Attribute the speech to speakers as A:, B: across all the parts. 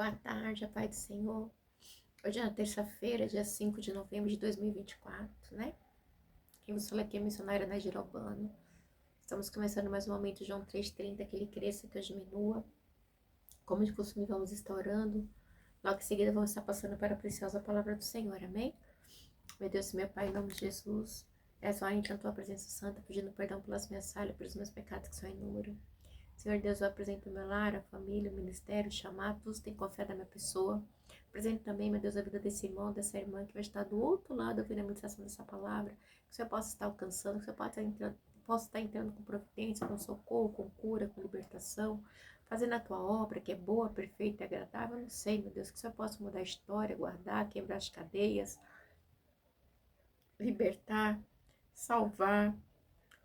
A: Boa tarde, a paz do Senhor. Hoje é terça-feira, dia 5 de novembro de 2024, né? Quem vos fala aqui é a missionária Nagira Albano. Estamos começando mais um momento, João 3,30, que ele cresça, que eu diminua. Como de costume, vamos estar orando. Logo em seguida, vamos estar passando para a preciosa palavra do Senhor, amém? Meu Deus, meu Pai, em nome de Jesus, é só em tua presença santa, pedindo perdão pelas minhas falhas, pelos meus pecados que são em número. Senhor Deus, eu apresento o meu lar, a família, o ministério, o chamado, todos têm confiado na minha pessoa. Apresento também, meu Deus, a vida desse irmão, dessa irmã que vai estar do outro lado ouvindo a ministração dessa palavra. Que o Senhor possa estar alcançando, que o Senhor possa estar entrando com providência, com socorro, com cura, com libertação, fazendo a tua obra que é boa, perfeita e agradável. Eu não sei, meu Deus, que o Senhor possa mudar a história, guardar, quebrar as cadeias, libertar, salvar.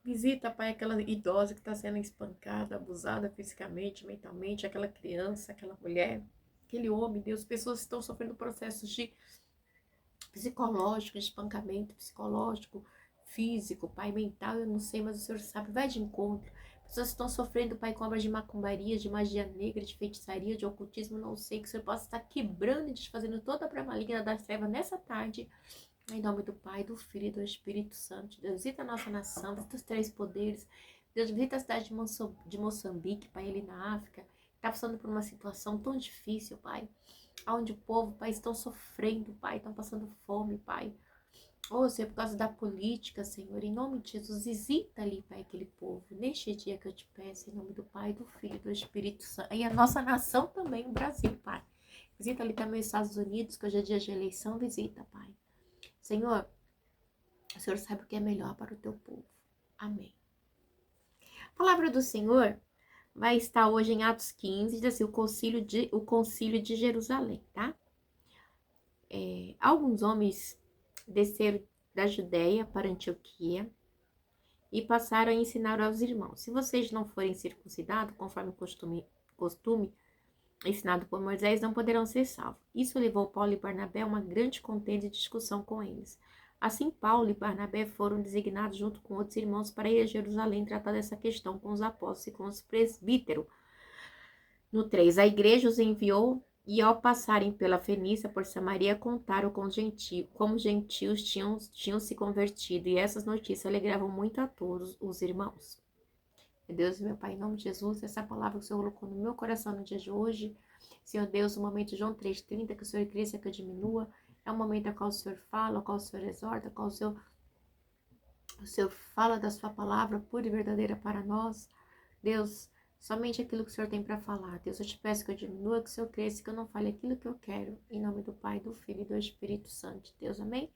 A: Visita, Pai, aquela idosa que está sendo espancada, abusada fisicamente, mentalmente, aquela criança, aquela mulher, aquele homem, Deus, pessoas que estão sofrendo processos de psicológico, de espancamento psicológico, físico, Pai, mental, eu não sei, mas o Senhor sabe, vai de encontro. Pessoas que estão sofrendo, Pai, com obras de macumbaria, de magia negra, de feitiçaria, de ocultismo, não sei, que o Senhor possa estar quebrando e desfazendo toda a obra maligna das trevas nessa tarde. Em nome do Pai, do Filho e do Espírito Santo. Deus, visita a nossa nação, visita os três poderes. Deus, visita a cidade de Moçambique, Pai, ali na África. Está passando por uma situação tão difícil, Pai. Onde o povo, Pai, estão sofrendo, Pai. Estão passando fome, Pai. Oh, Senhor, por causa da política, Senhor. Em nome de Jesus, visita ali, Pai, aquele povo. Neste dia que eu te peço, em nome do Pai, do Filho e do Espírito Santo. E a nossa nação também, o Brasil, Pai. Visita ali também os Estados Unidos, que hoje é dia de eleição. Visita, Pai. Senhor, o Senhor sabe o que é melhor para o teu povo. Amém. A palavra do Senhor vai estar hoje em Atos 15, diz assim, o concílio de Jerusalém, tá? Alguns homens desceram da Judéia para Antioquia e passaram a ensinar aos irmãos. Se vocês não forem circuncidados, conforme o costume ensinado por Moisés, não poderão ser salvos. Isso levou Paulo e Barnabé a uma grande contenda e discussão com eles. Assim, Paulo e Barnabé foram designados junto com outros irmãos para ir a Jerusalém tratar dessa questão com os apóstolos e com os presbíteros. No 3, a igreja os enviou e ao passarem pela Fenícia, por Samaria, contaram como gentios tinham se convertido, e essas notícias alegravam muito a todos os irmãos. Meu Deus, meu Pai, em nome de Jesus, essa palavra que o Senhor colocou no meu coração no dia de hoje, Senhor Deus, o momento de João 3,30, que o Senhor cresça, que eu diminua, é um momento ao qual o Senhor fala, ao qual o Senhor exorta, ao qual o Senhor fala da sua palavra pura e verdadeira para nós. Deus, somente aquilo que o Senhor tem para falar. Deus, eu te peço que eu diminua, que o Senhor cresça, que eu não fale aquilo que eu quero, em nome do Pai, do Filho e do Espírito Santo. Deus, amém?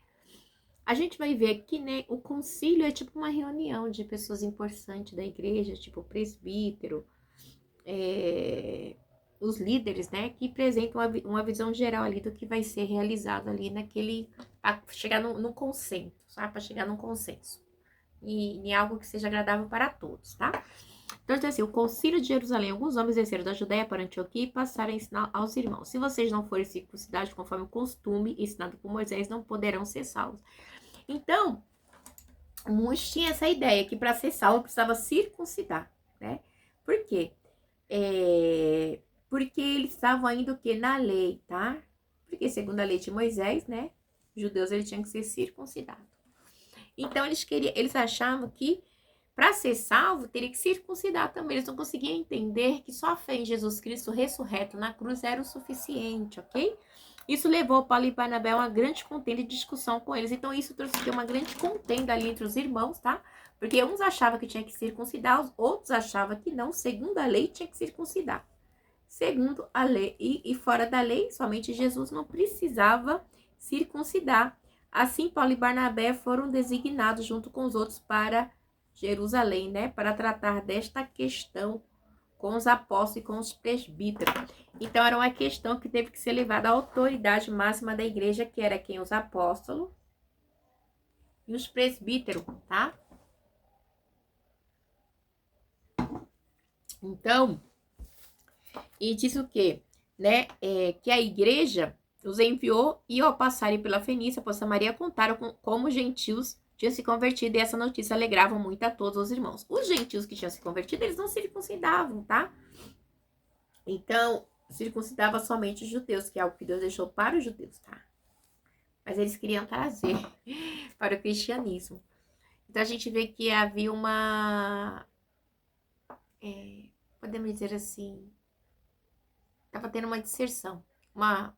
A: A gente vai ver aqui, né, o concílio é tipo uma reunião de pessoas importantes da igreja, tipo o presbítero, os líderes, né, que apresentam uma visão geral ali do que vai ser realizado ali para chegar no consenso, sabe? Para chegar num consenso. E em algo que seja agradável para todos, tá? Então, assim, o concílio de Jerusalém, alguns homens desceram da Judéia para Antioquia e passaram a ensinar aos irmãos. Se vocês não forem circuncidados conforme o costume ensinado por Moisés, não poderão ser salvos. Então, muitos tinham essa ideia que para ser salvo precisava circuncidar, né? Por quê? Porque eles estavam ainda o quê? Na lei, tá? Porque segundo a lei de Moisés, né? Os judeus eles tinham que ser circuncidados. Então eles achavam que para ser salvo teria que circuncidar também. Eles não conseguiam entender que só a fé em Jesus Cristo ressurreto na cruz era o suficiente, ok? Isso levou Paulo e Barnabé a uma grande contenda e discussão com eles. Então, isso trouxe uma grande contenda ali entre os irmãos, tá? Porque uns achavam que tinha que circuncidar, os outros achavam que não. Segundo a lei, tinha que circuncidar. Segundo a lei, e fora da lei, somente Jesus não precisava circuncidar. Assim, Paulo e Barnabé foram designados junto com os outros para Jerusalém, né? Para tratar desta questão com os apóstolos e com os presbíteros. Então, era uma questão que teve que ser levada à autoridade máxima da igreja, que era quem? Os apóstolos e os presbíteros, tá? Então, e diz o quê? Né? Que a igreja os enviou e ao passarem pela Fenícia, por Samaria, contaram como gentios tinham se convertido, e essa notícia alegrava muito a todos os irmãos. Os gentios que tinham se convertido, eles não se circuncidavam, tá? Então, circuncidava somente os judeus, que é algo que Deus deixou para os judeus, tá? Mas eles queriam trazer para o cristianismo. Então a gente vê que havia uma, podemos dizer assim, estava tendo uma disserção, uma,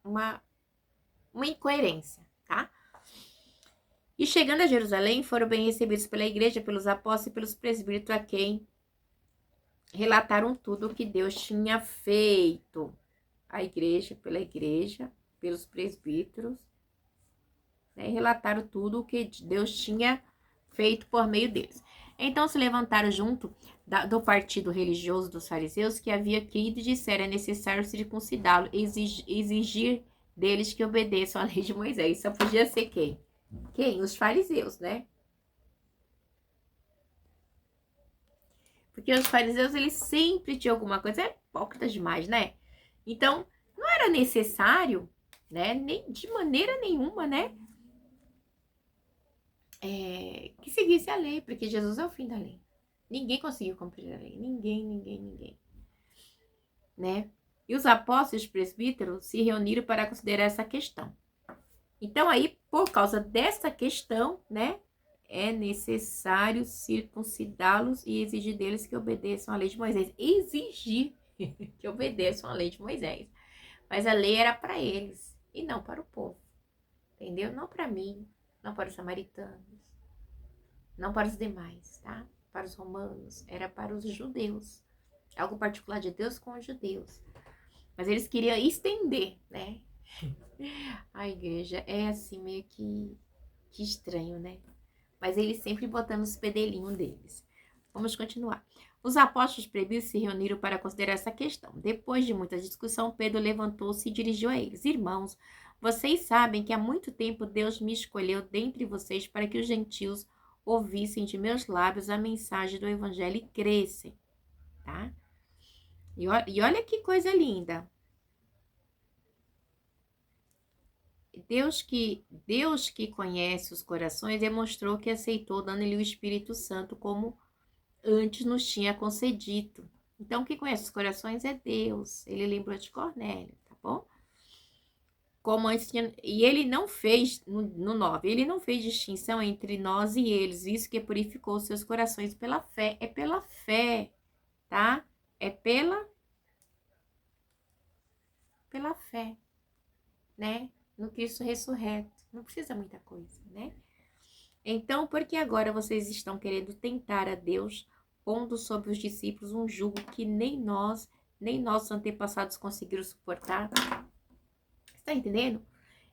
A: uma incoerência, tá? E chegando a Jerusalém, foram bem recebidos pela igreja, pelos apóstolos e pelos presbíteros, a quem relataram tudo o que Deus tinha feito. Pela igreja, pelos presbíteros, né? Relataram tudo o que Deus tinha feito por meio deles. Então se levantaram junto do partido religioso dos fariseus, que havia crido, e disseram: é necessário circuncidá-lo, exigir deles que obedeçam à lei de Moisés. Só podia ser quem? Quem? Os fariseus, né? Porque os fariseus, eles sempre tinham alguma coisa, é hipócrita demais, né? Então, não era necessário, né? Nem de maneira nenhuma, né? Que seguisse a lei, porque Jesus é o fim da lei. Ninguém conseguiu cumprir a lei. Ninguém. Né? E os apóstolos e os presbíteros se reuniram para considerar essa questão. Então, aí, por causa dessa questão, né? É necessário circuncidá-los e exigir deles que obedeçam à lei de Moisés. Exigir que obedeçam à lei de Moisés. Mas a lei era para eles e não para o povo. Entendeu? Não para mim, não para os samaritanos, não para os demais, tá? Para os romanos, era para os judeus. Algo particular de Deus com os judeus. Mas eles queriam estender, né? A igreja é assim meio que estranho, né? Mas eles sempre botando os pedelinhos deles. Vamos continuar. Os apóstolos previos se reuniram para considerar essa questão. Depois de muita discussão, Pedro levantou-se e dirigiu a eles: irmãos, vocês sabem que há muito tempo Deus me escolheu dentre vocês para que os gentios ouvissem de meus lábios a mensagem do evangelho e crescem, tá? E olha que coisa linda. Deus que conhece os corações demonstrou que aceitou dando-lhe o Espírito Santo como antes nos tinha concedido. Então, quem conhece os corações é Deus. Ele lembrou de Cornélio, tá bom? Como antes tinha, e ele não fez, no 9, ele não fez distinção entre nós e eles, visto que purificou seus corações pela fé. É pela fé, tá? É pela fé, né? No Cristo ressurreto. Não precisa muita coisa, né? Então, por que agora vocês estão querendo tentar a Deus, pondo sobre os discípulos um jugo que nem nós, nem nossos antepassados conseguiram suportar? Está entendendo?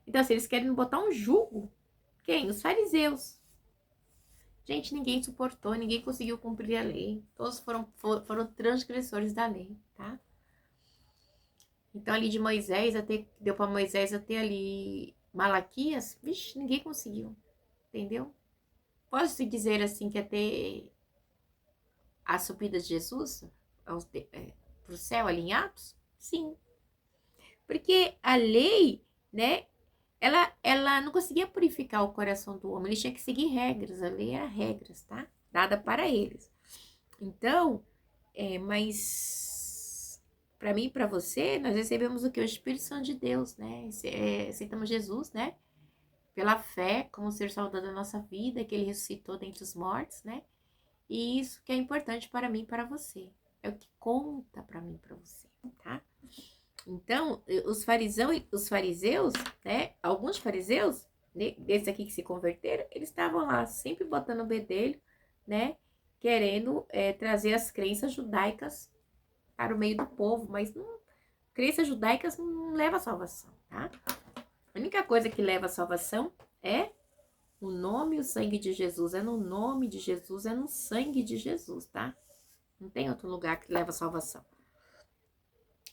A: Então, se eles querem botar um jugo, quem? Os fariseus. Gente, ninguém suportou, ninguém conseguiu cumprir a lei. Todos foram transgressores da lei, tá? Então, ali de Moisés, deu para Moisés até ali Malaquias, vixe, ninguém conseguiu, entendeu? Posso dizer assim que até a subida de Jesus para o céu alinhados? Sim. Porque a lei, né, ela não conseguia purificar o coração do homem, ele tinha que seguir regras, a lei era regras, tá? Dada para eles. Então, mas para mim e para você, nós recebemos o que? O Espírito Santo de Deus, né? Aceitamos Jesus, né? Pela fé, como ser salvador da nossa vida, que ele ressuscitou dentre os mortos, né? E isso que é importante para mim e para você. É o que conta para mim e para você, tá? Então, os fariseus, né? Alguns fariseus, desses aqui que se converteram, eles estavam lá sempre botando o bedelho, né? Querendo trazer as crenças judaicas para o meio do povo, mas crenças judaicas não levam a salvação, tá? A única coisa que leva a salvação é o nome e o sangue de Jesus. É no nome de Jesus, é no sangue de Jesus, tá? Não tem outro lugar que leva a salvação.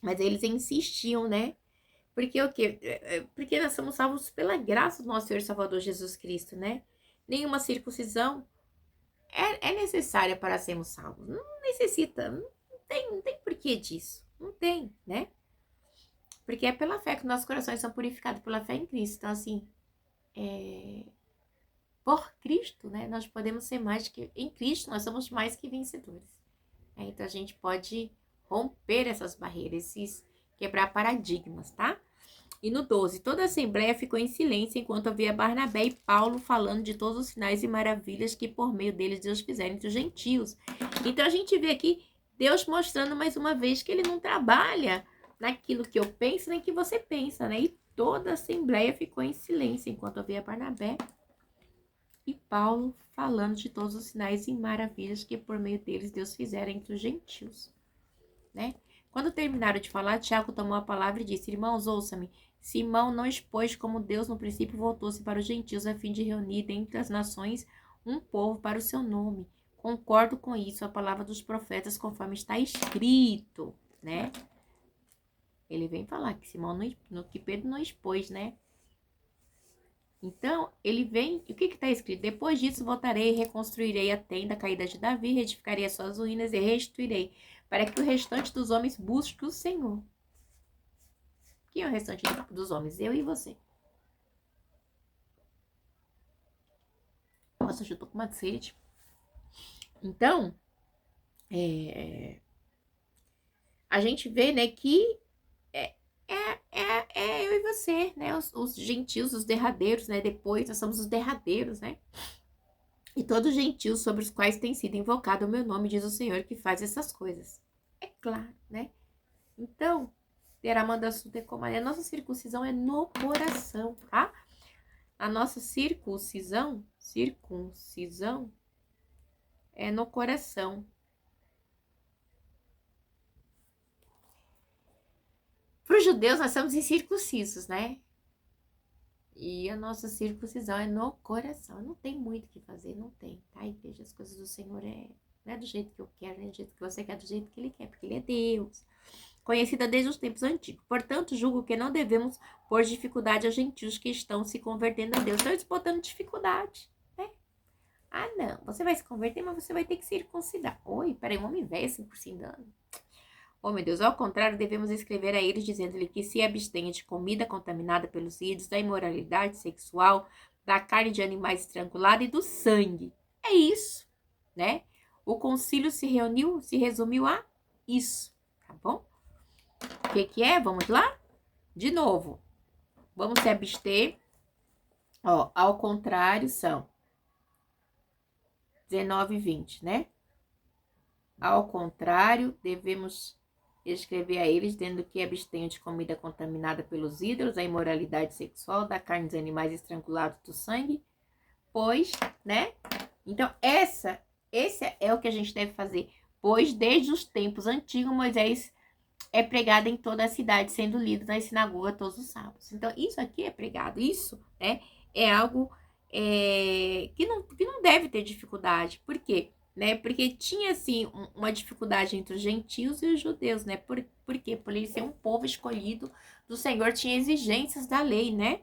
A: Mas eles insistiam, né? Porque o quê? Porque nós somos salvos pela graça do nosso Senhor e Salvador Jesus Cristo, né? Nenhuma circuncisão é necessária para sermos salvos. Não necessita, não tem porquê disso. Não tem, né? Porque é pela fé que nossos corações são purificados, pela fé em Cristo. Então, assim, por Cristo, né? Nós podemos ser mais que... Em Cristo, nós somos mais que vencedores. Então, a gente pode romper essas barreiras, quebrar paradigmas, tá? E no 12, toda a assembleia ficou em silêncio enquanto havia Barnabé e Paulo falando de todos os sinais e maravilhas que por meio deles Deus fizera entre os gentios. Então a gente vê aqui Deus mostrando mais uma vez que ele não trabalha naquilo que eu penso nem que você pensa, né? E toda a assembleia ficou em silêncio enquanto havia Barnabé e Paulo falando de todos os sinais e maravilhas que por meio deles Deus fizera entre os gentios, né? Quando terminaram de falar, Tiago tomou a palavra e disse: Irmãos, ouçam-me. Simão não expôs como Deus no princípio voltou-se para os gentios a fim de reunir dentre as nações um povo para o seu nome. Concordo com isso, a palavra dos profetas conforme está escrito, né? Ele vem falar que Simão que Pedro não expôs, né? Então, ele vem, o que está escrito? Depois disso voltarei e reconstruirei a tenda caída de Davi, retificarei as suas ruínas e restituirei, para que o restante dos homens busque o Senhor. Quem é o restante dos homens? Eu e você. Nossa, eu tô com uma sede. Então, a gente vê, né, que eu e você, né, os gentios, os derradeiros, né, depois nós somos os derradeiros, né, e todos os gentios sobre os quais tem sido invocado o meu nome, diz o Senhor, que faz essas coisas. É claro, né? Então, a nossa circuncisão é no coração, tá? A nossa circuncisão é no coração. Para os judeus, nós somos incircuncisos, né? E a nossa circuncisão é no coração. Não tem muito o que fazer, não tem, tá, igreja? As coisas do Senhor não é do jeito que eu quero, nem do jeito que você quer, do jeito que Ele quer, porque Ele é Deus, conhecida desde os tempos antigos. Portanto, julgo que não devemos pôr dificuldade aos gentios que estão se convertendo a Deus. Estão eles botando dificuldade, né? Ah, não, você vai se converter, mas você vai ter que circuncidar. Oi, peraí, um homem velho circuncidando. Oh, meu Deus, ao contrário, devemos escrever a eles, dizendo-lhe que se abstenha de comida contaminada pelos ídolos, da imoralidade sexual, da carne de animais estrangulados e do sangue. É isso, né? O concílio se resumiu a isso, tá bom? O que é? Vamos lá? De novo, vamos se abster. Ó, ao contrário, são 19 e 20, né? Ao contrário, devemos escrever a eles, dizendo que abstenham de comida contaminada pelos ídolos, a imoralidade sexual, da carne dos animais estrangulados, do sangue, pois, né? Então, esse é o que a gente deve fazer, pois desde os tempos antigos, Moisés é pregado em toda a cidade, sendo lido na sinagoga todos os sábados. Então, isso aqui é pregado, isso, né? É algo que não deve ter dificuldade. Por quê? Né? Porque tinha, assim, uma dificuldade entre os gentios e os judeus, né? Por quê? Por eles ser um povo escolhido do Senhor, tinha exigências da lei, né?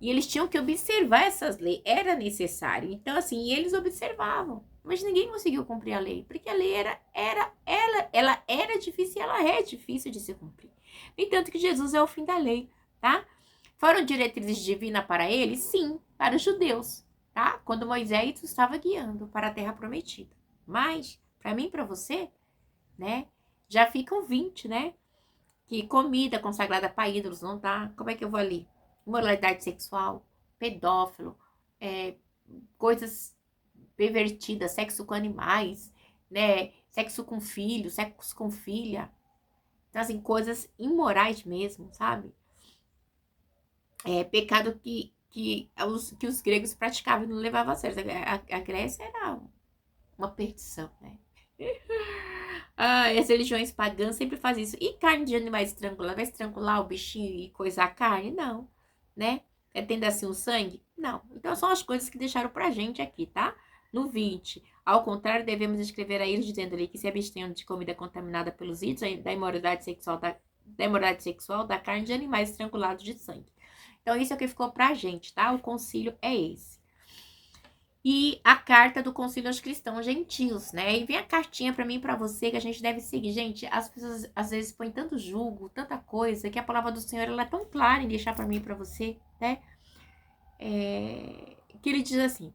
A: E eles tinham que observar essas leis, era necessário. Então, assim, eles observavam. Mas ninguém conseguiu cumprir a lei, porque a lei ela era difícil e ela é difícil de se cumprir. No entanto que Jesus é o fim da lei, tá? Foram diretrizes divinas para eles? Sim, para os judeus, tá? Quando Moisés estava guiando para a terra prometida. Mas, para mim e para você, né? Já ficam 20, né? Que comida consagrada para ídolos não dá. Como é que eu vou ali? Moralidade sexual, pedófilo, coisas pervertidas, sexo com animais, né? Sexo com filho, sexo com filha. Então, assim, coisas imorais mesmo, sabe? Pecado que os gregos praticavam e não levavam a sério. A Grécia era uma perdição, né? As religiões pagãs sempre fazem isso. E carne de animais estrangulados? Vai estrangular o bichinho e coisar a carne? Não, né? Tendo assim o sangue? Não. Então são as coisas que deixaram pra gente aqui, tá? No 20. Ao contrário, devemos escrever a eles dizendo-lhe que se abstenham de comida contaminada pelos ídolos, da imoralidade sexual, da carne de animais estrangulados de sangue. Então isso é o que ficou pra gente, tá? O concílio é esse. E a carta do concílio aos cristãos gentios, né? E vem a cartinha para mim e para você que a gente deve seguir. Gente, as pessoas às vezes põem tanto julgo, tanta coisa, que a palavra do Senhor ela é tão clara em deixar para mim e para você, né? Que ele diz assim: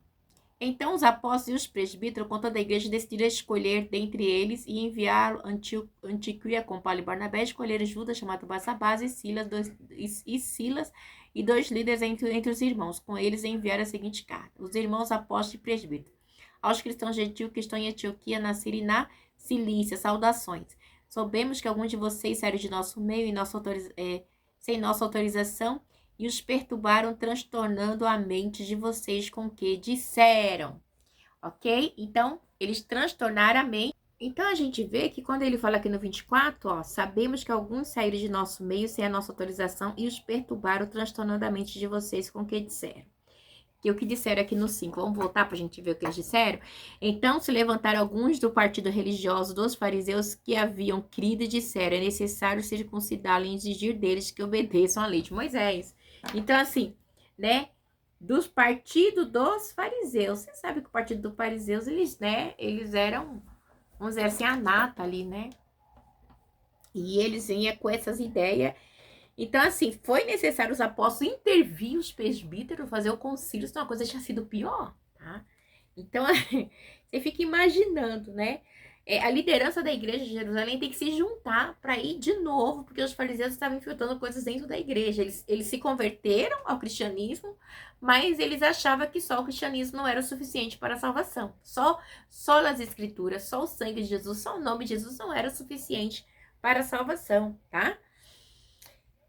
A: Então os apóstolos e os presbíteros, com toda a igreja, decidiram escolher dentre eles e enviar Antíoco com Paulo e Barnabé, escolheram Judas, chamado Barsabás, e Silas, e dois líderes entre os irmãos. Com eles enviaram a seguinte carta: os irmãos apóstolos e presbíteros. Aos cristãos gentios que estão em Antioquia, na Síria e na Cilícia, saudações. Soubemos que alguns de vocês saíram de nosso meio sem nossa autorização e os perturbaram, transtornando a mente de vocês com o que disseram. Ok? Então, eles transtornaram a mente. Então, a gente vê que quando ele fala aqui no 24, ó, sabemos que alguns saíram de nosso meio sem a nossa autorização e os perturbaram, transtornando a mente de vocês com o que disseram. Que o que disseram aqui no 5, vamos voltar para a gente ver o que eles disseram? Então se levantaram alguns do partido religioso dos fariseus que haviam crido e disseram: é necessário circuncidá-los e exigir deles que obedeçam à lei de Moisés. Então, assim, né? Dos partidos dos fariseus. Você sabe que o partido dos fariseus, eles eram, vamos dizer assim, a nata ali, né? E eles vinham com essas ideias. Então, assim, foi necessário os apóstolos intervir, os presbíteros, fazer o concílio, senão a coisa tinha sido pior, tá? Então, você fica imaginando, né? A liderança da igreja de Jerusalém tem que se juntar para ir de novo, porque os fariseus estavam infiltrando coisas dentro da igreja. Eles se converteram ao cristianismo, mas eles achavam que só o cristianismo não era o suficiente para a salvação. Só as escrituras, só o sangue de Jesus, só o nome de Jesus não era o suficiente para a salvação, tá?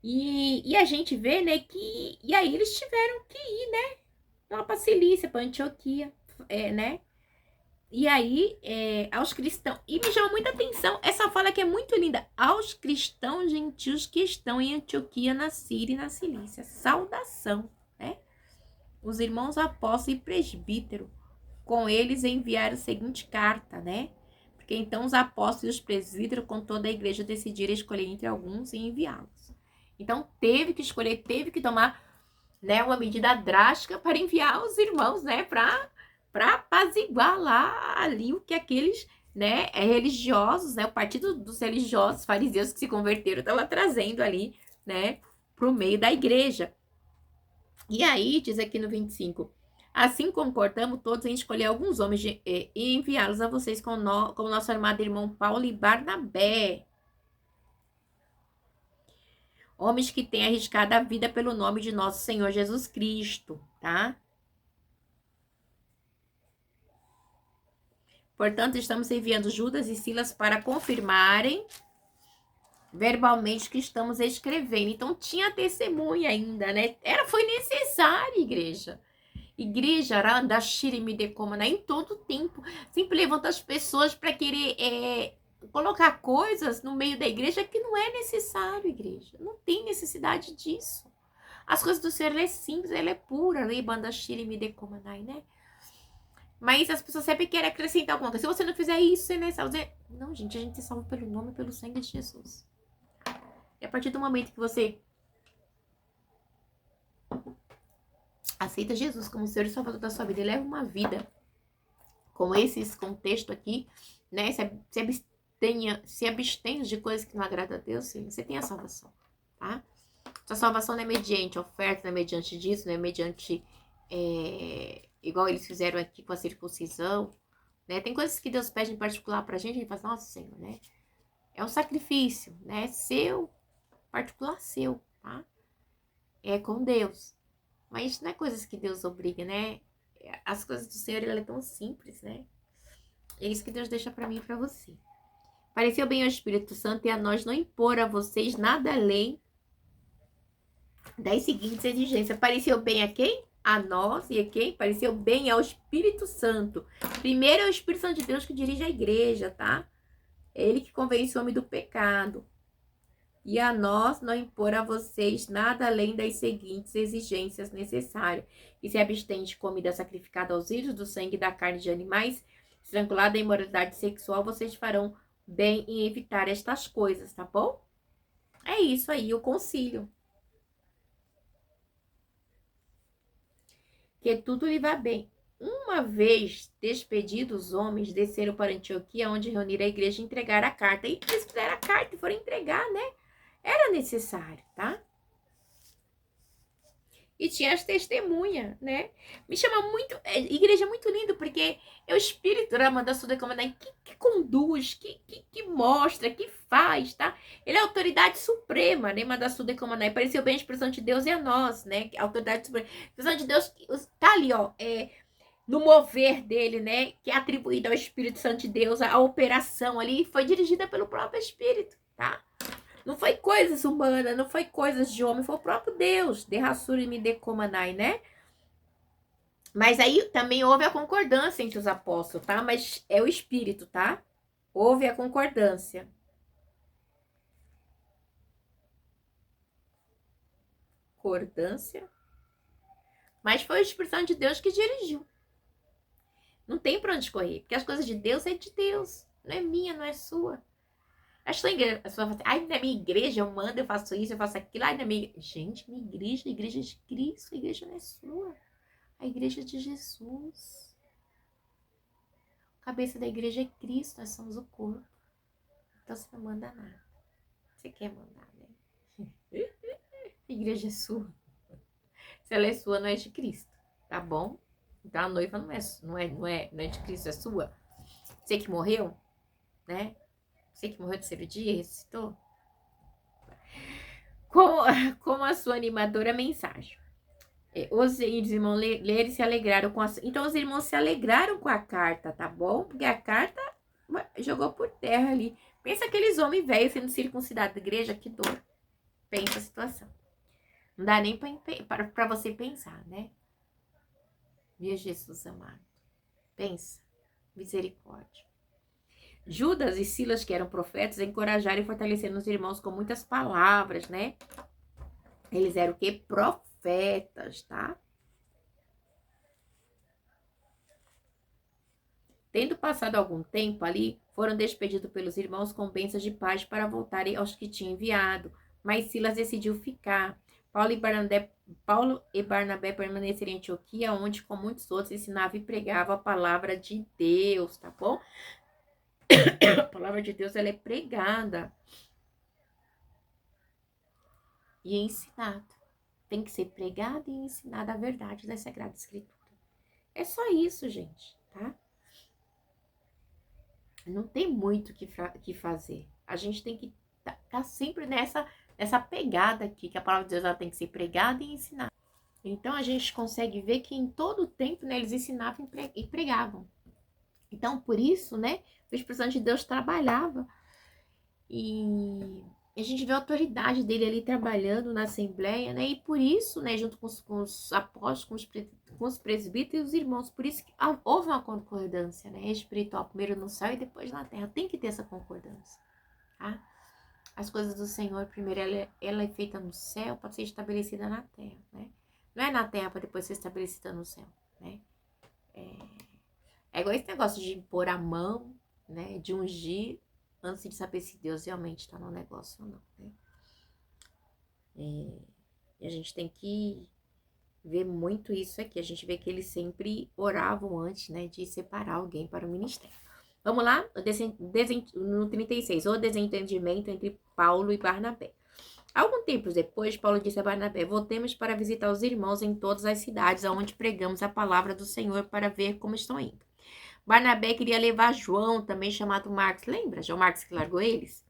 A: E a gente vê, né, que... E aí eles tiveram que ir, né, lá para Cilícia, para Antioquia, né? E aí, aos cristãos... E me chama muita atenção, essa fala que é muito linda. Aos cristãos gentios que estão em Antioquia, na Síria e na Cilícia. Saudação, né? Os irmãos apóstolos e presbíteros, com eles enviaram a seguinte carta, né? Porque então os apóstolos e os presbíteros, com toda a igreja, decidiram escolher entre alguns e enviá-los. Então, teve que escolher, teve que tomar, né, uma medida drástica para enviar os irmãos, né, para apaziguar lá ali o que aqueles, né, religiosos, né, o partido dos religiosos, fariseus que se converteram, estava trazendo ali, né, para o meio da igreja. E aí, diz aqui no 25, assim concordamos todos em escolher alguns homens e enviá-los a vocês como nosso amado irmão Paulo e Barnabé. Homens que têm arriscado a vida pelo nome de nosso Senhor Jesus Cristo, tá? Portanto, estamos enviando Judas e Silas para confirmarem verbalmente que estamos escrevendo. Então, tinha testemunha ainda, né? Foi necessário, igreja. Igreja, né? Em todo tempo, sempre levanta as pessoas para querer colocar coisas no meio da igreja que não é necessário, igreja. Não tem necessidade disso. As coisas do Senhor, ela é simples, ela é pura, né? Mas as pessoas sempre querem acrescentar alguma coisa. Se você não fizer isso, você não é salvo. Não, gente, a gente é salvo pelo nome e pelo sangue de Jesus. E a partir do momento que você aceita Jesus como Senhor e Salvador da sua vida e leva uma vida com esses contextos aqui, né? Se abstenha de coisas que não agradam a Deus, sim, você tem a salvação, tá? Sua salvação não é mediante oferta, não é mediante disso, não é mediante igual eles fizeram aqui com a circuncisão, né? Tem coisas que Deus pede em particular pra gente, a gente fala, nossa, Senhor, né? É um sacrifício, né? Seu, particular seu, tá? É com Deus. Mas não é coisas que Deus obriga, né? As coisas do Senhor, ela é tão simples, né? É isso que Deus deixa pra mim e pra você. Pareceu bem ao Espírito Santo e a nós não impor a vocês nada além das seguintes exigências. Pareceu bem a quem? A nós e a quem? Pareceu bem ao Espírito Santo. Primeiro é o Espírito Santo de Deus que dirige a igreja, tá? É ele que convence o homem do pecado. E a nós não impor a vocês nada além das seguintes exigências necessárias. Que se abstém de comida sacrificada aos ídolos, do sangue e da carne de animais, estrangulada da imoralidade sexual, vocês farão bem em evitar estas coisas, tá bom? É isso aí, o concílio. Que tudo lhe vá bem. Uma vez despedidos, os homens desceram para Antioquia, onde reuniram a igreja e entregaram a carta. E eles fizeram a carta e foram entregar, né? Era necessário, tá? E tinha as testemunhas, né? Me chama muito, igreja é muito lindo, porque é o Espírito Ramandaçuda Kamanai que conduz, que mostra, que faz, tá? Ele é a autoridade suprema, né? Mandassuda Kamanai, pareceu bem a expressão de Deus e a nós, né? A autoridade suprema. A expressão de Deus tá ali, ó, no mover dele, né? Que é atribuído ao Espírito Santo de Deus, a operação ali foi dirigida pelo próprio Espírito, tá? Não foi coisas humanas, não foi coisas de homem, foi o próprio Deus. De Hassuri me decomanai, né? Mas aí também houve a concordância entre os apóstolos, tá? Mas é o Espírito, tá? Houve a concordância. Concordância. Mas foi o Espírito Santo de Deus que dirigiu. Não tem pra onde correr, porque as coisas de Deus é de Deus. Não é minha, não é sua. A sua igreja, a pessoa fala assim, ai, na minha igreja eu mando, eu faço isso, eu faço aquilo. Ai, na minha... Gente, minha igreja, a igreja é de Cristo, a igreja não é sua. A igreja é de Jesus. A cabeça da igreja é Cristo, nós somos o corpo. Então você não manda nada. Você quer mandar, né? A igreja é sua. Se ela é sua, não é de Cristo, tá bom? Então a noiva não é de Cristo, é sua. Você que morreu, né? Você que morreu terceiro dia, ressuscitou. Como a sua animadora mensagem. Os irmãos leram e se alegraram com a... Então os irmãos se alegraram com a carta, tá bom? Porque a carta jogou por terra ali. Pensa aqueles homens velhos sendo circuncidados da igreja, que dor. Pensa a situação. Não dá nem para você pensar, né? Meu Jesus amado. Pensa. Misericórdia. Judas e Silas, que eram profetas, encorajaram e fortaleceram os irmãos com muitas palavras, né? Eles eram o quê? Profetas, tá? Tendo passado algum tempo ali, foram despedidos pelos irmãos com bênçãos de paz para voltarem aos que tinham enviado. Mas Silas decidiu ficar. Paulo e Barnabé permaneceram em Antioquia, onde com muitos outros ensinava e pregava a palavra de Deus, tá bom? A palavra de Deus, ela é pregada e ensinada. Tem que ser pregada e ensinada a verdade da Sagrada Escritura. É só isso, gente, tá? Não tem muito o que fazer. A gente tem que tá sempre nessa pegada aqui, que a palavra de Deus ela tem que ser pregada e ensinada. Então, a gente consegue ver que em todo o tempo, né, eles ensinavam e pregavam. Então, por isso, né, o Espírito Santo de Deus trabalhava. E a gente vê a autoridade dele ali trabalhando na Assembleia, né? E por isso, né, junto com os apóstolos, com os presbíteros e os irmãos, por isso que houve uma concordância, né? Espiritual, primeiro no céu e depois na terra. Tem que ter essa concordância, tá? As coisas do Senhor, primeiro ela é feita no céu para ser estabelecida na terra, né? Não é na terra para depois ser estabelecida no céu, né? É igual esse negócio de impor a mão, né? De ungir antes de saber se Deus realmente está no negócio ou não, né? E a gente tem que ver muito isso aqui. A gente vê que eles sempre oravam antes, né? De separar alguém para o ministério. Vamos lá? No 36, o desentendimento entre Paulo e Barnabé. Algum tempo depois, Paulo disse a Barnabé, voltemos para visitar os irmãos em todas as cidades onde pregamos a palavra do Senhor para ver como estão indo. Barnabé queria levar João, também chamado Marcos. Lembra? João Marcos que largou eles?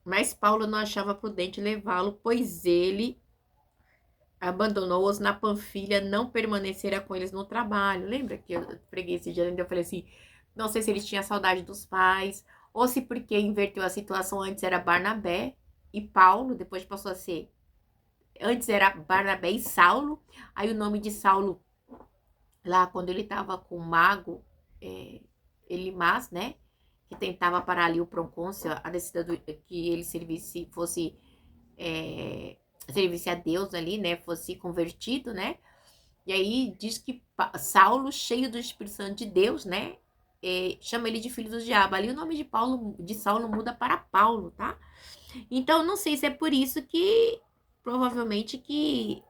A: Mas Paulo não achava prudente levá-lo, pois ele abandonou-os na Panfilha, não permanecera com eles no trabalho. Lembra que eu preguei esse dia, eu falei assim, não sei se ele tinha saudade dos pais, ou se porque inverteu a situação, antes era Barnabé e Paulo, depois passou a ser, antes era Barnabé e Saulo, aí o nome de Saulo, lá quando ele estava com o mago, Elimas, né, que tentava parar ali o procônsul, a decisão que ele servisse a Deus ali, né, fosse convertido, né, e aí diz que Saulo, cheio do Espírito Santo de Deus, né, chama ele de filho do diabo. Ali o nome de Saulo muda para Paulo, tá? Então, não sei se é por isso que, provavelmente que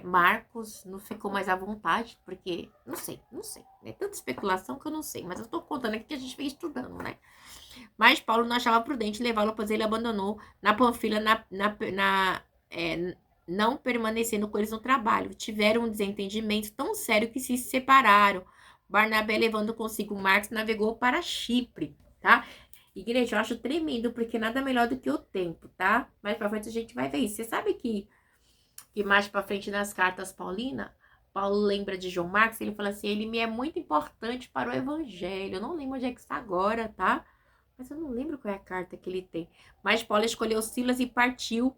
A: Marcos não ficou mais à vontade, porque, não sei. É tanta especulação que eu não sei, mas eu tô contando aqui que a gente veio estudando, né? Mas Paulo não achava prudente levá-lo, pois ele abandonou na Panfilha, não permanecendo com eles no trabalho. Tiveram um desentendimento tão sério que se separaram. Barnabé, levando consigo Marcos, navegou para Chipre, tá? Igreja, eu acho tremendo, porque nada melhor do que o tempo, tá? Mais pra frente a gente vai ver isso. Você sabe que mais pra frente nas cartas Paulina, Paulo lembra de João Marcos, ele fala assim, ele me é muito importante para o evangelho. Eu não lembro onde é que está agora, tá? Mas eu não lembro qual é a carta que ele tem. Mas Paulo escolheu Silas e partiu,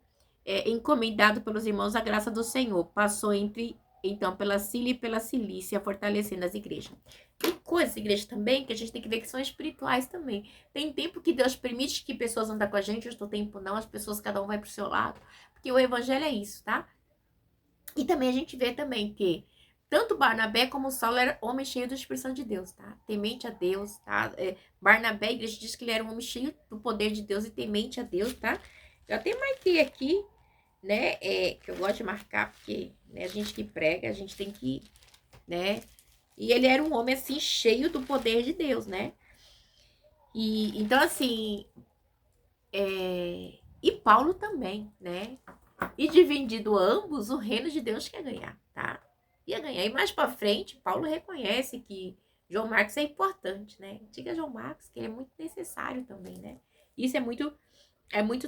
A: encomendado pelos irmãos a graça do Senhor. Passou então, pela Síria e pela Cilícia, fortalecendo as igrejas. Tem coisas, igreja, também, que a gente tem que ver que são espirituais também. Tem tempo que Deus permite que pessoas andem com a gente, outro tempo não, as pessoas, cada um vai pro seu lado. Porque o evangelho é isso, tá? E também a gente vê também que tanto Barnabé como Saulo era homem cheio do Espírito Santo de Deus, tá? Temente a Deus, tá? Barnabé, a igreja diz que ele era um homem cheio do poder de Deus e temente a Deus, tá? Eu até marquei aqui, né? Que eu gosto de marcar, porque né, a gente que prega, a gente tem que, né? E ele era um homem, assim, cheio do poder de Deus, né? E, então, assim, e Paulo também, né? E dividindo ambos, o reino de Deus quer ganhar, tá? Ia ganhar. E mais pra frente, Paulo reconhece que João Marcos é importante, né? Diga João Marcos que ele é muito necessário também, né? Isso é muito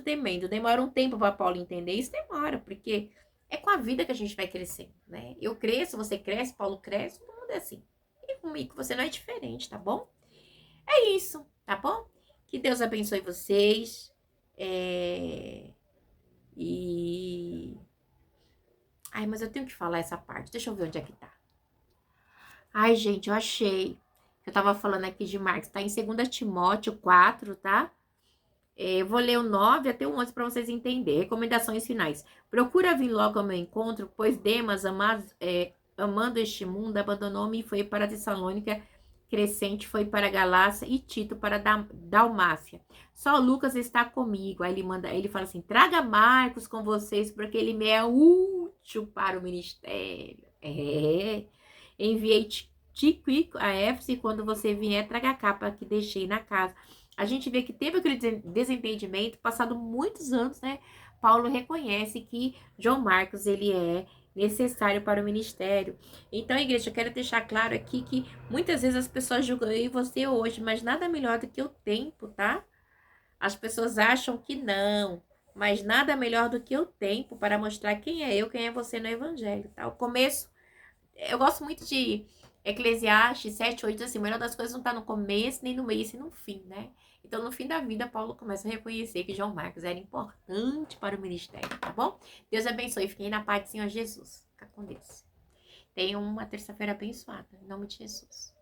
A: tremendo. Demora um tempo para Paulo entender. Isso demora, porque é com a vida que a gente vai crescendo, né? Eu cresço, você cresce, Paulo cresce, todo mundo é assim. E comigo você não é diferente, tá bom? É isso, tá bom? Que Deus abençoe vocês. E ai, mas eu tenho que falar essa parte. Deixa eu ver onde é que tá. Ai, gente, eu achei. Eu tava falando aqui de Marcos. Tá em 2 Timóteo 4, tá? Eu vou ler o 9 até o 11 para vocês entenderem. Recomendações finais. Procura vir logo ao meu encontro, pois Demas, amando este mundo, abandonou-me e foi para Tessalônica. Crescente foi para Galácia e Tito para Dalmácia. Só Lucas está comigo. Aí ele fala assim: traga Marcos com vocês, porque ele me é útil para o ministério. Enviei Tíquico a Éfeso e quando você vier, traga a capa que deixei na casa. A gente vê que teve aquele desentendimento, passado muitos anos, né? Paulo reconhece que João Marcos, ele é necessário para o ministério. Então, igreja, eu quero deixar claro aqui que muitas vezes as pessoas julgam eu e você hoje, mas nada melhor do que o tempo, tá? As pessoas acham que não, mas nada melhor do que o tempo para mostrar quem é eu, quem é você no evangelho, tá? O começo, eu gosto muito de Eclesiastes 7:8, assim, a melhor das coisas não tá no começo, nem no meio, e no fim, né? Então, no fim da vida, Paulo começa a reconhecer que João Marcos era importante para o ministério, tá bom? Deus abençoe. Fiquem na paz do Senhor Jesus. Fica com Deus. Tenham uma terça-feira abençoada. Em nome de Jesus.